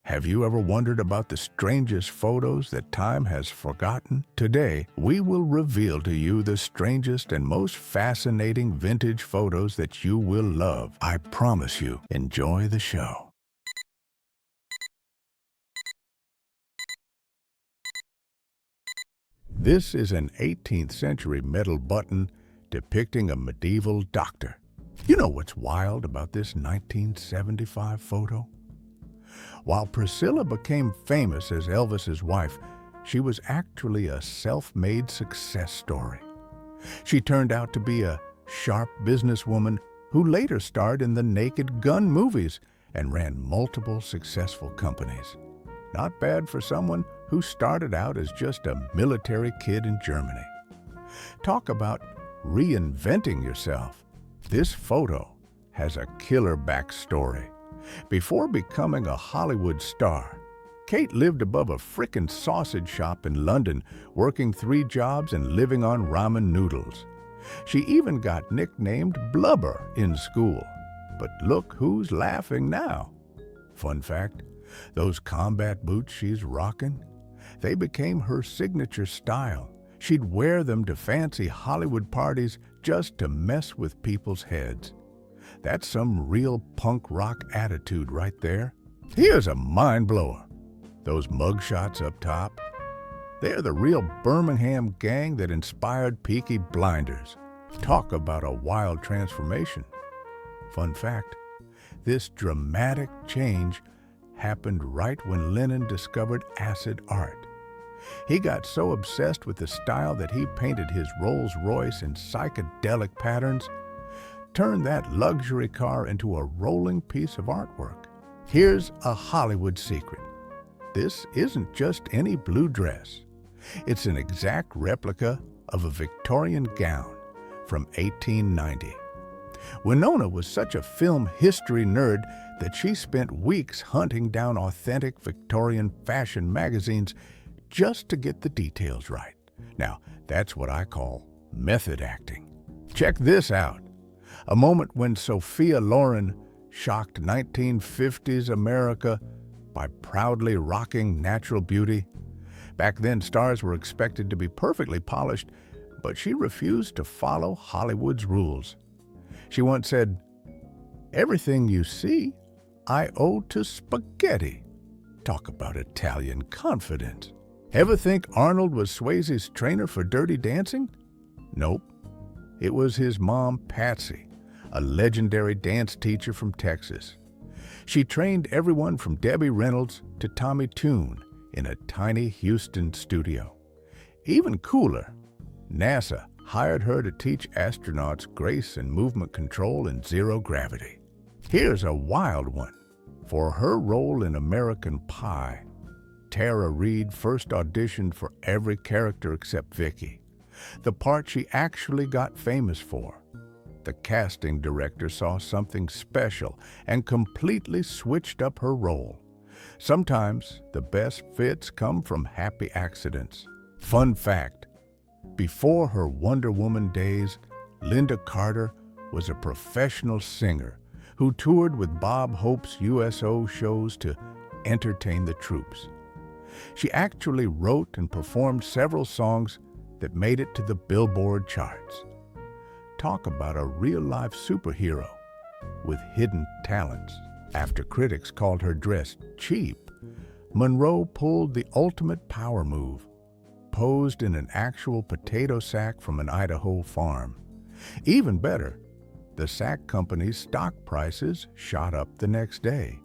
Have you ever wondered about the strangest photos that time has forgotten? Today, we will reveal to you the strangest and most fascinating vintage photos that you will love. I promise you. Enjoy the show. This is an 18th century metal button depicting a medieval doctor. You know what's wild about this 1975 photo? While Priscilla became famous as Elvis's wife, she was actually a self-made success story. She turned out to be a sharp businesswoman who later starred in the Naked Gun movies and ran multiple successful companies. Not bad for someone who started out as just a military kid in Germany. Talk about reinventing yourself. This photo has a killer backstory. Before becoming a Hollywood star, Kate lived above a frickin' sausage shop in London, working 3 jobs and living on ramen noodles. She even got nicknamed Blubber in school. But look who's laughing now. Fun fact, those combat boots she's rocking, they became her signature style. She'd wear them to fancy Hollywood parties just to mess with people's heads. That's some real punk rock attitude right there. Here's a mind blower. Those mugshots up top, they're the real Birmingham gang that inspired Peaky Blinders. Talk about a wild transformation. Fun fact, this dramatic change happened right when Lennon discovered acid art. He got so obsessed with the style that he painted his Rolls-Royce in psychedelic patterns, turned that luxury car into a rolling piece of artwork. Here's a Hollywood secret. This isn't just any blue dress. It's an exact replica of a Victorian gown from 1890. Winona was such a film history nerd that she spent weeks hunting down authentic Victorian fashion magazines just to get the details right. Now, that's what I call method acting. Check this out. A moment when Sophia Loren shocked 1950s America by proudly rocking natural beauty. Back then, stars were expected to be perfectly polished, but she refused to follow Hollywood's rules. She once said, "Everything you see, I owe to spaghetti." Talk about Italian confidence. Ever think Arnold was Swayze's trainer for Dirty Dancing? Nope. It was his mom, Patsy, a legendary dance teacher from Texas. She trained everyone from Debbie Reynolds to Tommy Tune in a tiny Houston studio. Even cooler, NASA hired her to teach astronauts grace and movement control in zero gravity. Here's a wild one. For her role in American Pie, Tara Reid first auditioned for every character except Vicky, the part she actually got famous for. The casting director saw something special and completely switched up her role. Sometimes the best fits come from happy accidents. Fun fact, before her Wonder Woman days, Linda Carter was a professional singer who toured with Bob Hope's USO shows to entertain the troops. She actually wrote and performed several songs that made it to the Billboard charts. Talk about a real-life superhero with hidden talents. After critics called her dress cheap, Monroe pulled the ultimate power move, posed in an actual potato sack from an Idaho farm. Even better, the sack company's stock prices shot up the next day.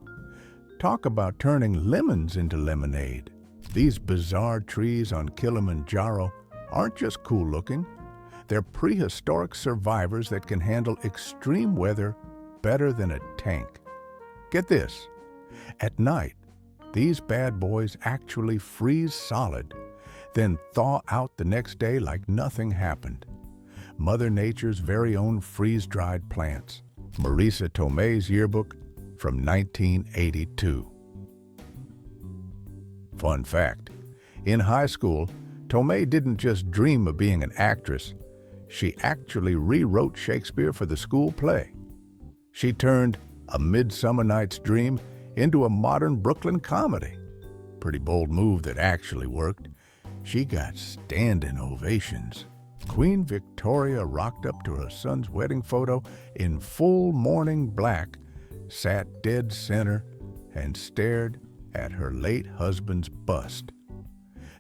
Talk about turning lemons into lemonade. These bizarre trees on Kilimanjaro aren't just cool looking. They're prehistoric survivors that can handle extreme weather better than a tank. Get this, at night, these bad boys actually freeze solid, then thaw out the next day like nothing happened. Mother Nature's very own freeze-dried plants. Marisa Tomei's yearbook from 1982. Fun fact, in high school, Tomei didn't just dream of being an actress. She actually rewrote Shakespeare for the school play. She turned A Midsummer Night's Dream into a modern Brooklyn comedy. Pretty bold move that actually worked. She got standing ovations. Queen Victoria rocked up to her son's wedding photo in full mourning black, sat dead center, and stared at her late husband's bust.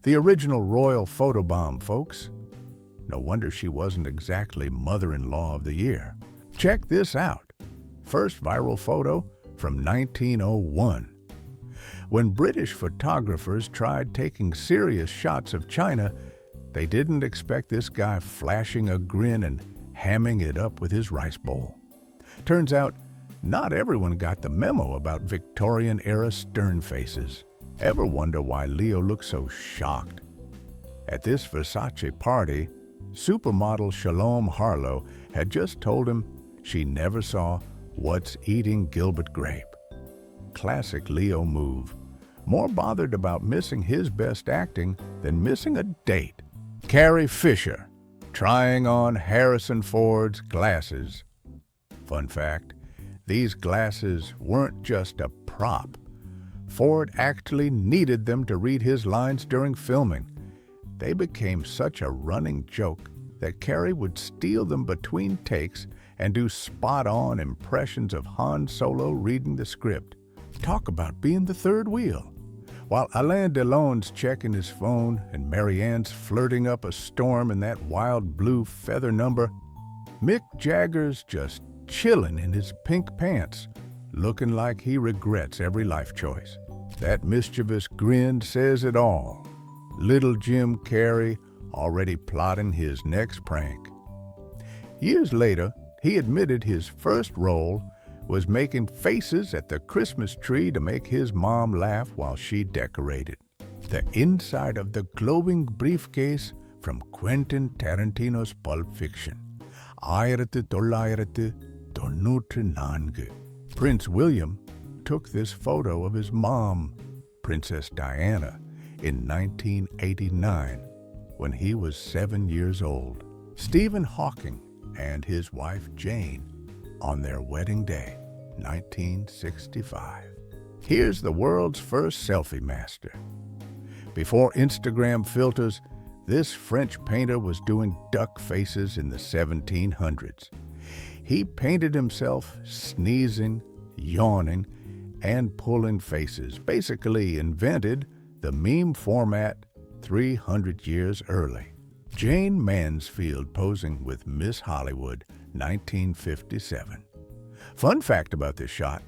The original royal photobomb, folks. No wonder she wasn't exactly mother-in-law of the year. Check this out. First viral photo from 1901. When British photographers tried taking serious shots of China, they didn't expect this guy flashing a grin and hamming it up with his rice bowl. Turns out, not everyone got the memo about Victorian-era stern faces. Ever wonder why Leo looked so shocked? At this Versace party, supermodel Shalom Harlow had just told him she never saw What's Eating Gilbert Grape. Classic Leo move. More bothered about missing his best acting than missing a date. Carrie Fisher, trying on Harrison Ford's glasses. Fun fact, these glasses weren't just a prop. Ford actually needed them to read his lines during filming. They became such a running joke that Carrie would steal them between takes and do spot-on impressions of Han Solo reading the script. Talk about being the third wheel. While Alain Delon's checking his phone and Marianne's flirting up a storm in that wild blue feather number, Mick Jagger's just chilling in his pink pants, looking like he regrets every life choice. That mischievous grin says it all. Little Jim Carrey already plotting his next prank. Years later, he admitted his first role was making faces at the Christmas tree to make his mom laugh while she decorated. The inside of the glowing briefcase from Quentin Tarantino's Pulp Fiction. 1994. Prince William took this photo of his mom, Princess Diana, in 1989 when he was 7 years old. Stephen Hawking and his wife Jane on their wedding day, 1965. Here's the world's first selfie master. Before Instagram filters, this French painter was doing duck faces in the 1700s. He painted himself sneezing, yawning, and pulling faces, basically invented the meme format 300 years early. Jane Mansfield posing with Miss Hollywood, 1957. Fun fact about this shot,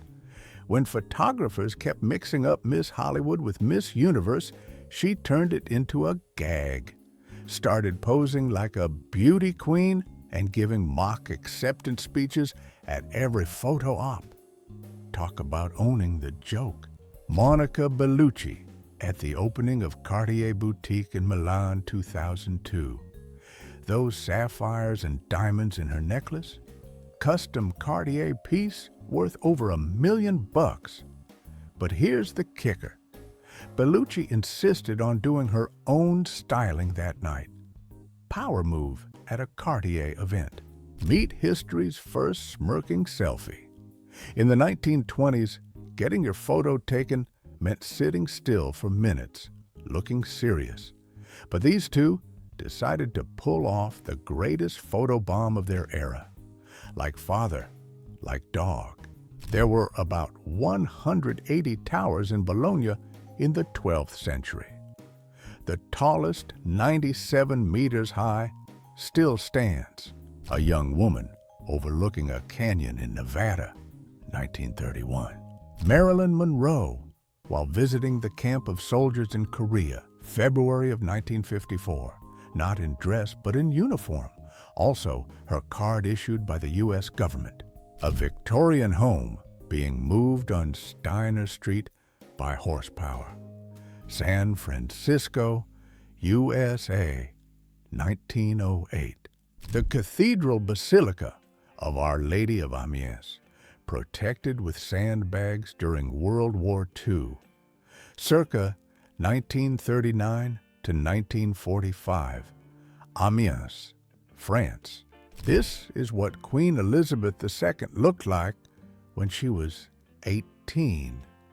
when photographers kept mixing up Miss Hollywood with Miss Universe, she turned it into a gag, started posing like a beauty queen and giving mock acceptance speeches at every photo op. Talk about owning the joke. Monica Bellucci at the opening of Cartier Boutique in Milan 2002. Those sapphires and diamonds in her necklace? Custom Cartier piece worth over $1 million. But here's the kicker. Bellucci insisted on doing her own styling that night. Power move at a Cartier event. Meet history's first smirking selfie. In the 1920s, getting your photo taken meant sitting still for minutes, looking serious. But these two decided to pull off the greatest photobomb of their era. Like father, like dog. There were about 180 towers in Bologna in the 12th century. The tallest, 97 meters high, still stands. A young woman overlooking a canyon in Nevada, 1931. Marilyn Monroe, while visiting the camp of soldiers in Korea, February of 1954, not in dress but in uniform. Also, her card issued by the U.S. government. A Victorian home being moved on Steiner Street by horsepower. San Francisco, USA, 1908. The Cathedral Basilica of Our Lady of Amiens, protected with sandbags during World War II, circa 1939 to 1945, Amiens, France. This is what Queen Elizabeth II looked like when she was 18.